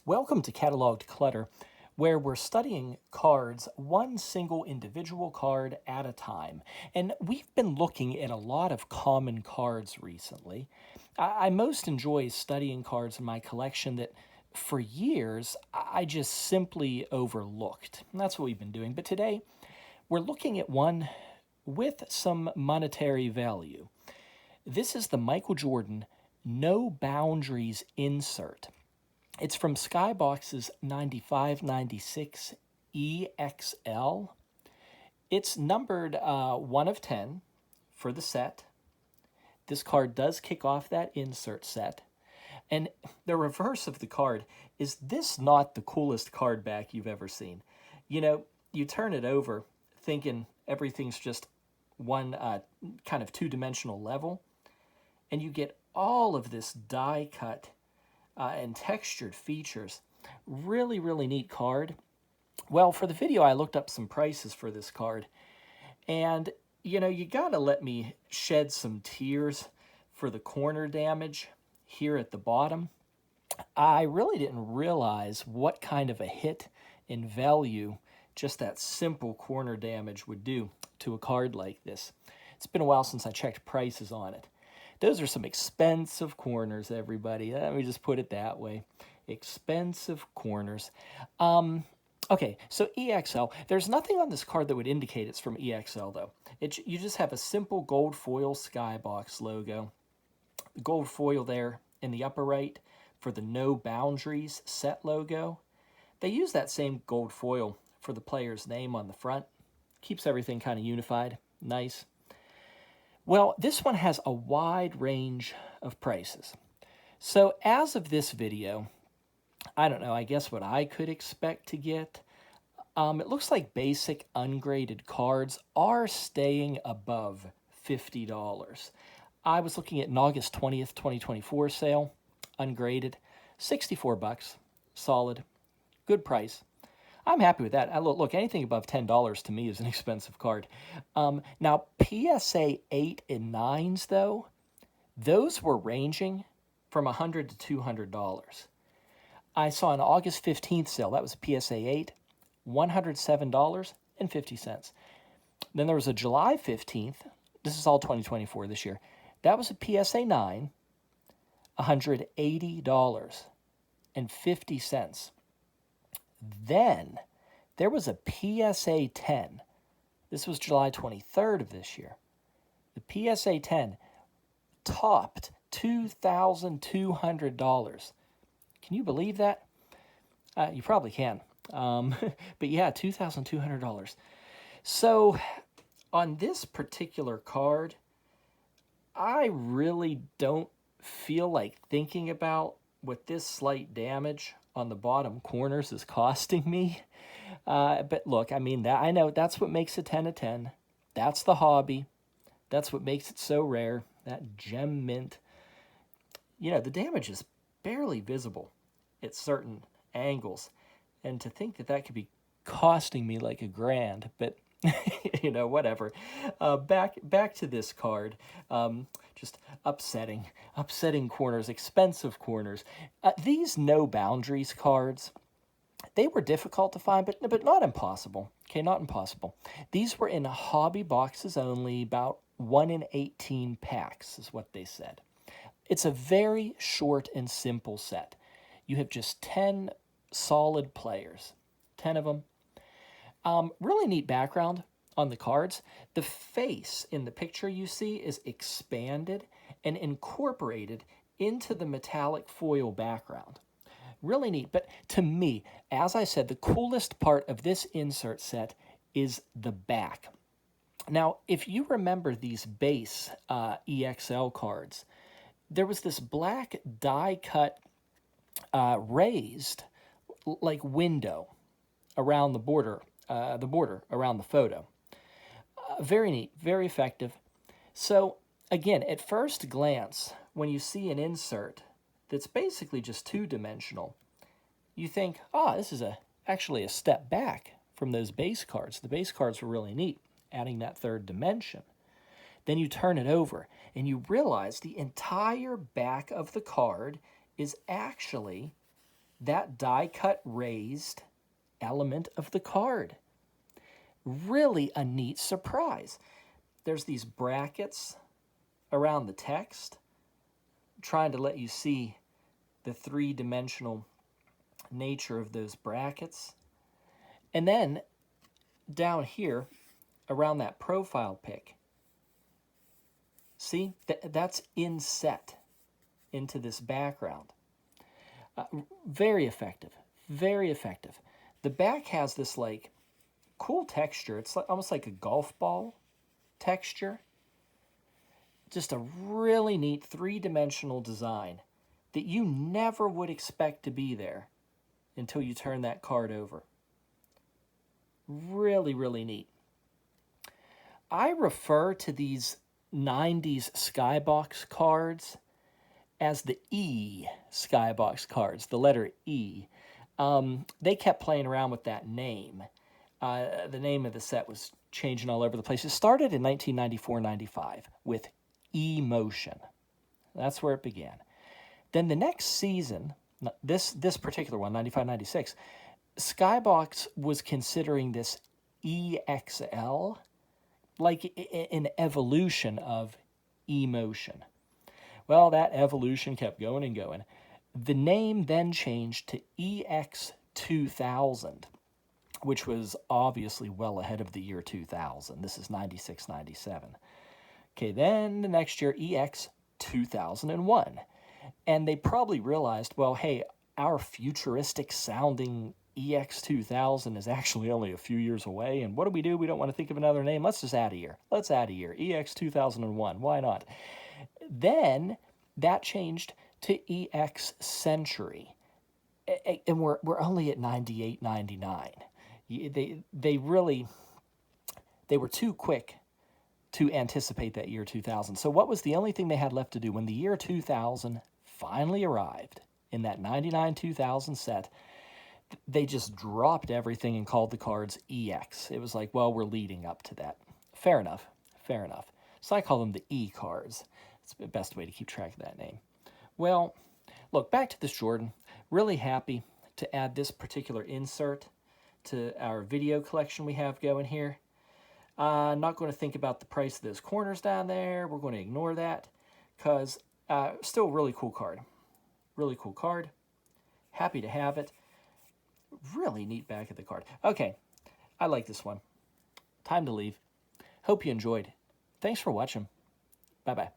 Welcome to Cataloged Clutter, where we're studying cards one single individual card at a time. And we've been looking at a lot of common cards recently. I most enjoy studying cards in my collection that for years I just simply overlooked. And that's what we've been doing. But today we're looking at one with some monetary value. This is the Michael Jordan No Boundaries insert. It's from Skybox's 9596 EXL. It's numbered 1 of 10 for the set. This card does kick off that insert set. And the reverse of the card is this not the coolest card back you've ever seen? You know, you turn it over thinking everything's just one kind of two-dimensional level, and you get all of this die cut and textured features. Really, really neat card. Well, for the video, I looked up some prices for this card. And, you know, you gotta let me shed some tears for the corner damage here at the bottom. I really didn't realize what kind of a hit in value just that simple corner damage would do to a card like this. It's been a while since I checked prices on it. Those are some expensive corners, everybody. Let me just put it that way. Expensive corners. Okay, so EXL. There's nothing on this card that would indicate it's from EXL, though. You just have a simple gold foil Skybox logo. The gold foil there in the upper right for the No Boundaries set logo. They use that same gold foil for the player's name on the front. Keeps everything kind of unified. Nice. Well, this one has a wide range of prices. So as of this video, I don't know, I guess what I could expect to get. It looks like basic ungraded cards are staying above $50. I was looking at an August 20th, 2024 sale, ungraded, 64 bucks, solid, good price. I'm happy with that. Look, anything above $10 to me is an expensive card. Now, PSA 8 and 9s, though, those were ranging from $100 to $200. I saw an August 15th sale. That was a PSA 8, $107.50. Then there was a July 15th. This is all 2024 this year. That was a PSA 9, $180.50. Then there was a PSA 10. This was July 23rd of this year. The PSA 10 topped $2,200. Can you believe that? You probably can. But yeah, $2,200. So on this particular card, I really don't feel like thinking about what this slight damage on the bottom corners is costing me. But look, I mean, I know that's what makes a 10 of 10. That's the hobby. That's what makes it so rare. That gem mint. You know, the damage is barely visible at certain angles. And to think that that could be costing me like $1,000, but you know, whatever. Back to this card. Just upsetting corners, expensive corners. These No Boundaries cards, they were difficult to find, but not impossible. Okay, not impossible. These were in hobby boxes only, about 1 in 18 packs is what they said. It's a very short and simple set. You have just 10 solid players, 10 of them. Really neat background on the cards. The face in the picture you see is expanded and incorporated into the metallic foil background. Really neat, but to me, as I said, the coolest part of this insert set is the back. Now, if you remember these base EXL cards, there was this black die-cut raised like window around the border around the photo. Very neat, very effective. So again, at first glance, when you see an insert that's basically just two-dimensional, you think, this is actually a step back from those base cards. The base cards were really neat, adding that third dimension. Then you turn it over, and you realize the entire back of the card is actually that die cut raised element of the card. Really a neat surprise. There's these brackets around the text, trying to let you see the three-dimensional nature of those brackets. And then down here, around that profile pic, see, that's inset into this background. Very effective, very effective. The back has this like cool texture. It's like, almost like a golf ball texture. Just a really neat three-dimensional design that you never would expect to be there until you turn that card over. Really, really neat. I refer to these 90s Skybox cards as the E Skybox cards, the letter E. They kept playing around with that name. The name of the set was changing all over the place. It started in 1994-95 with E-Motion. That's where it began. Then the next season, this particular one, 95-96, Skybox was considering this EXL like an evolution of E-Motion. Well, that evolution kept going and going. The name then changed to EX2000, which was obviously well ahead of the year 2000. This is 96-97. Okay, then the next year, EX2001. And they probably realized, well, hey, our futuristic sounding EX2000 is actually only a few years away. And what do? We don't want to think of another name. Let's just add a year. Let's add a year. EX2001. Why not? Then that changed to EX Century. And we're only at 98, 99. They were too quick to anticipate that year 2000. So what was the only thing they had left to do when the year 2000 finally arrived in that 99-2000 set? They just dropped everything and called the cards EX. It was like, well, we're leading up to that. Fair enough. Fair enough. So I call them the E cards. It's the best way to keep track of that name. Well, look, back to this Jordan. Really happy to add this particular insert to our video collection we have going here. Not going to think about the price of those corners down there. We're going to ignore that because still really cool card. Really cool card. Happy to have it. Really neat back of the card. Okay, I like this one. Time to leave. Hope you enjoyed. Thanks for watching. Bye-bye.